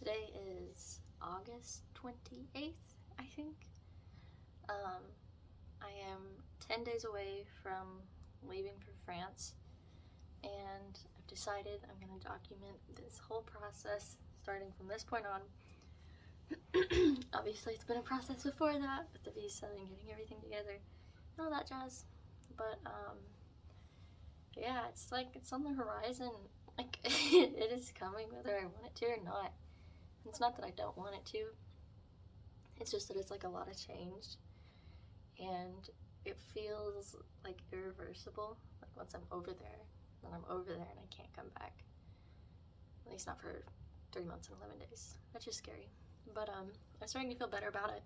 Today is August 28th, I think. I am 10 days away from leaving for France, and I've decided I'm going to document this whole process starting from this point on. Obviously, it's been a process before that with the visa and getting everything together and all that jazz. But yeah, it's like it's on the horizon. Like it is coming whether I want it to or not. It's not that I don't want it to. It's just that it's like a lot of change, and it feels like irreversible. Like once I'm over there, then I'm over there and I can't come back. At least not for 3 months and 11 days. That's just scary. But I'm starting to feel better about it.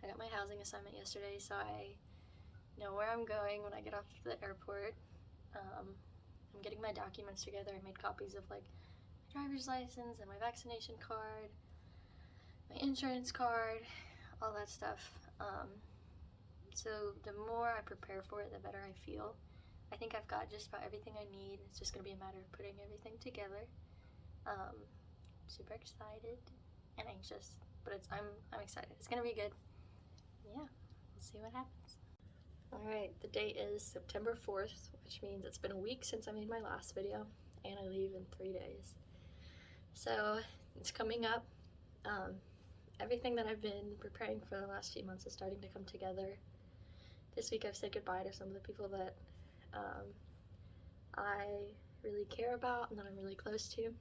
I got my housing assignment yesterday, so I know where I'm going when I get off the airport. I'm getting my documents together. I made copies of like my driver's license and my vaccination card, my insurance card, all that stuff. So the more I prepare for it, the better I feel. I think I've got just about everything I need. It's just gonna be a matter of putting everything together. Super excited and anxious, but I'm excited. It's gonna be good. Yeah, we'll see what happens. Alright, the date is September 4th, which means it's been a week since I made my last video, and I leave in 3 days. So it's coming up. Everything that I've been preparing for the last few months is starting to come together. This week I've said goodbye to some of the people that I really care about and that I'm really close to.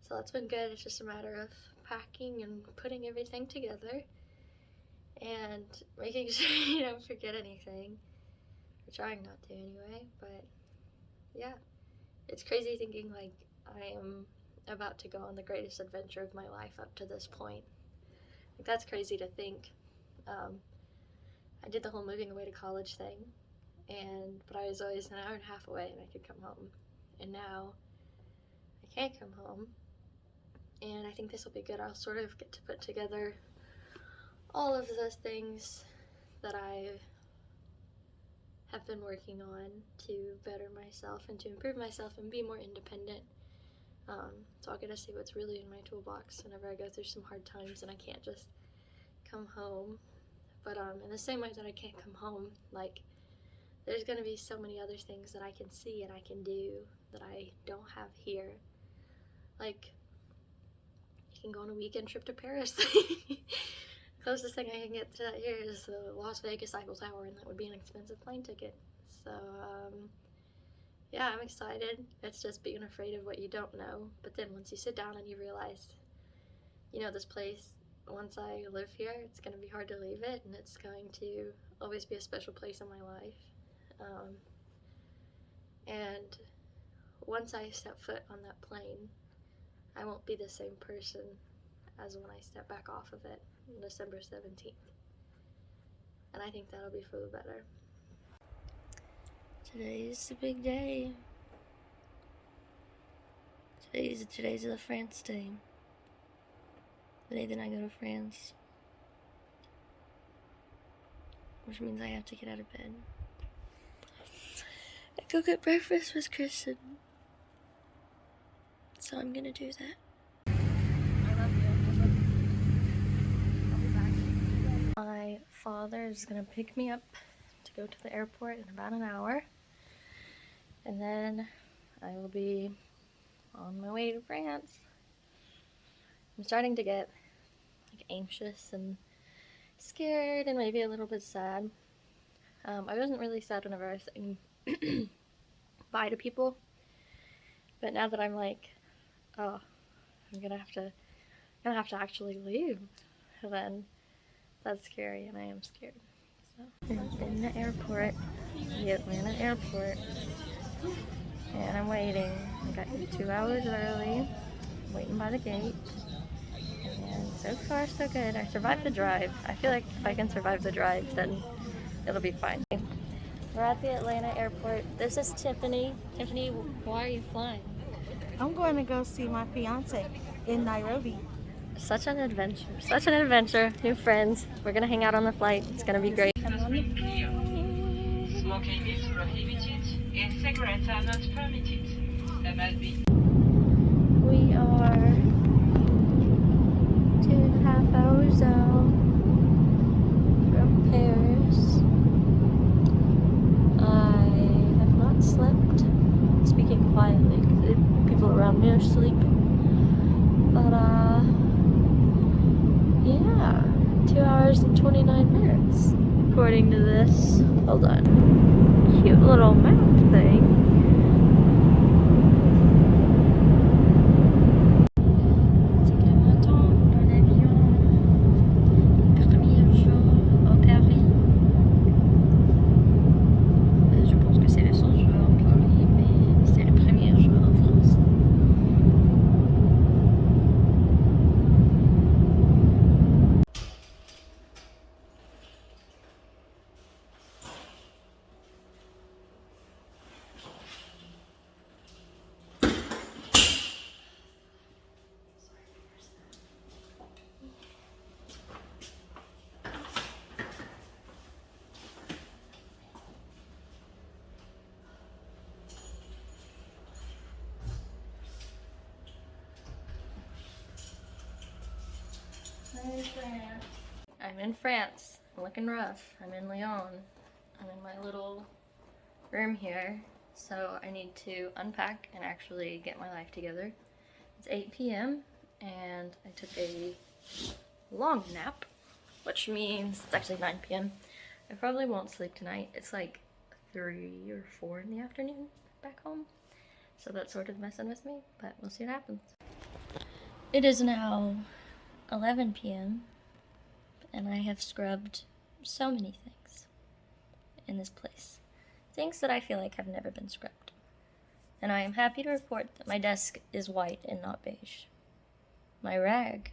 So that's been good. It's just a matter of packing and putting everything together and making sure you don't forget anything. We're trying not to anyway, but yeah. It's crazy thinking like I am about to go on the greatest adventure of my life up to this point. Like, that's crazy to think. I did the whole moving away to college thing, but I was always an hour and a half away and I could come home. And now I can't come home, and I think this will be good. I'll sort of get to put together all of the things that I have been working on to better myself and to improve myself and be more independent. So I'll get to see what's really in my toolbox whenever I go through some hard times and I can't just come home. But in the same way that I can't come home, like, there's gonna be so many other things that I can see and I can do that I don't have here. Like, you can go on a weekend trip to Paris. Closest thing I can get to that here is the Las Vegas Eiffel Tower, and that would be an expensive plane ticket. So yeah, I'm excited. It's just being afraid of what you don't know. But then once you sit down and you realize, you know, this place, once I live here, it's going to be hard to leave it, and it's going to always be a special place in my life. And once I step foot on that plane, I won't be the same person as when I step back off of it on December 17th. And I think that'll be for the better. Today's the big day. Today's the France day. The day that I go to France. Which means I have to get out of bed and go get breakfast with Kristen. So I'm gonna do that. I love you. I'll be back. My father is gonna pick me up to go to the airport in about an hour. And then I will be on my way to France. I'm starting to get like anxious and scared and maybe a little bit sad. I wasn't really sad whenever I was saying bye to people, but now that I'm like, oh, I'm gonna have to actually leave, then that's scary, and I am scared. So I'm in the airport, the Atlanta airport, and I'm waiting. I got here 2 hours early, waiting by the gate. And so far, so good. I survived the drive. I feel like if I can survive the drive, then it'll be fine. We're at the Atlanta airport. This is Tiffany. Tiffany, why are you flying? I'm going to go see my fiance in Nairobi. Such an adventure. Such an adventure. New friends. We're going to hang out on the flight. It's going to be great. Smoking is prohibited. E-cigarettes are not permitted. There must be. We are 29 minutes, according to this. Hold on. Cute little map thing. C'est le matin dans l'avion. Premier jour au Paris. Je pense que c'est le seul jour en Paris, mais c'est le premier jour en France. I'm in France. I'm looking rough. I'm in Lyon. I'm in my little room here. So I need to unpack and actually get my life together. It's 8 p.m. and I took a long nap, which means it's actually 9 p.m. I probably won't sleep tonight. It's like 3 or 4 in the afternoon back home. So that's sort of messing with me, but we'll see what happens. It is now 11 p.m. and I have scrubbed so many things in this place. Things that I feel like have never been scrubbed. And I am happy to report that my desk is white and not beige. My rag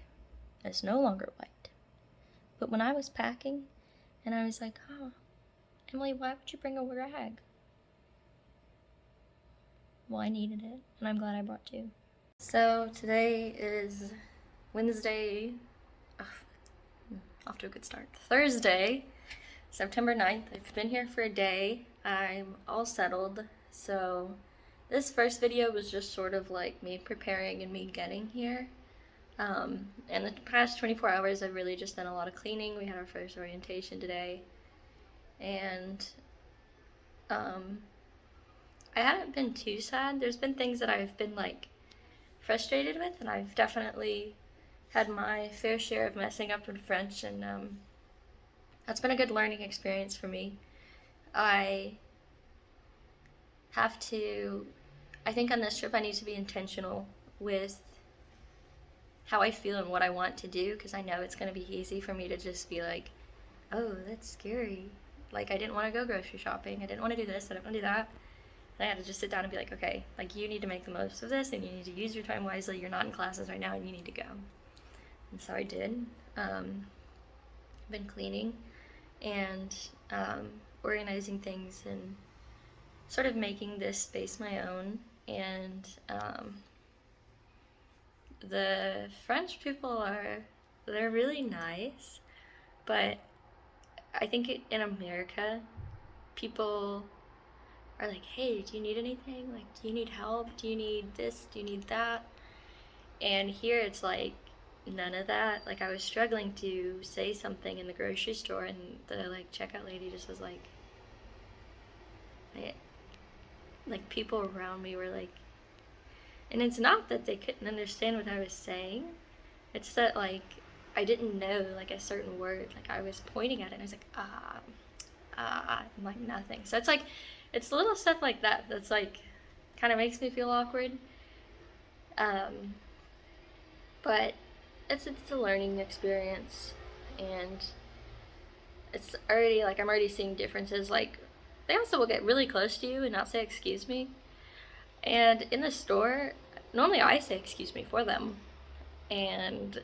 is no longer white. But when I was packing, and I was like, oh, Emily, why would you bring a rag? Well, I needed it, and I'm glad I brought two. So today is Wednesday, off to a good start. Thursday, September 9th. I've been here for a day. I'm all settled. So this first video was just sort of like me preparing and me getting here. And the past 24 hours I've really just done a lot of cleaning. We had our first orientation today. And I haven't been too sad. There's been things that I've been like frustrated with, and I've definitely had my fair share of messing up in French, and that's been a good learning experience for me. I think on this trip I need to be intentional with how I feel and what I want to do, because I know it's going to be easy for me to just be like, oh, that's scary. Like, I didn't want to go grocery shopping. I didn't want to do this. I didn't want to do that. And I had to just sit down and be like, okay, like, you need to make the most of this, and you need to use your time wisely. You're not in classes right now, and you need to go. And so I did. Been cleaning and organizing things and sort of making this space my own. And the French people they're really nice, but I think in America, people are like, hey, do you need anything? Like, do you need help? Do you need this? Do you need that? And here it's like, none of that. Like, I was struggling to say something in the grocery store, and the like checkout lady just was like, people around me were like, and it's not that they couldn't understand what I was saying, it's that like I didn't know like a certain word. Like, I was pointing at it and I was like, and like nothing. So it's like, it's little stuff like that that's like kind of makes me feel awkward. But it's a learning experience, and it's already like I'm already seeing differences. Like, they also will get really close to you and not say excuse me. And in the store, normally I say excuse me for them, and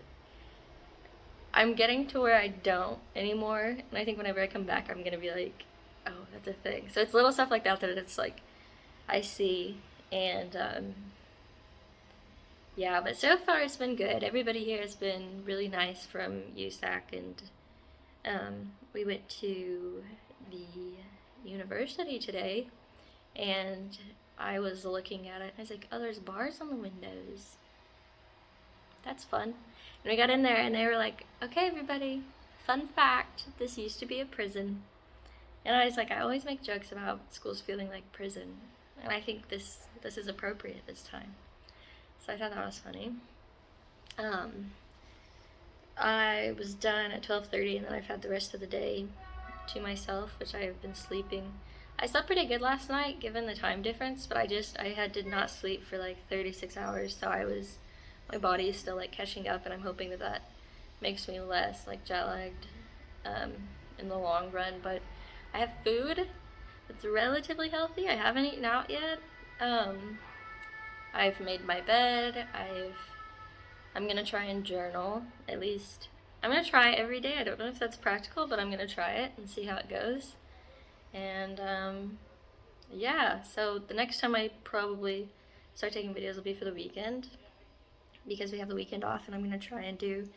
I'm getting to where I don't anymore. And I think whenever I come back, I'm gonna be like, oh, that's a thing. So it's little stuff like that it's like I see. And yeah, but so far it's been good. Everybody here has been really nice from USAC, and we went to the university today, and I was looking at it, and I was like, oh, there's bars on the windows. That's fun. And we got in there, and they were like, okay, everybody, fun fact, this used to be a prison. And I was like, I always make jokes about schools feeling like prison, and I think this is appropriate this time. So I thought that was funny. I was done at 12:30, and then I've had the rest of the day to myself, which I have been sleeping. I slept pretty good last night given the time difference, but I did not sleep for like 36 hours, so my body is still like catching up, and I'm hoping that makes me less like jet lagged in the long run. But I have food that's relatively healthy. I haven't eaten out yet. I've made my bed. I'm gonna try and journal at least. I'm gonna try it every day. I don't know if that's practical, but I'm gonna try it and see how it goes. And yeah, so the next time I probably start taking videos will be for the weekend, because we have the weekend off, and I'm gonna try and do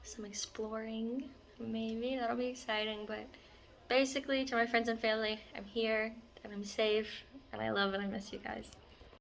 some exploring. Maybe that'll be exciting. But basically, to my friends and family, I'm here and I'm safe, and I love and I miss you guys.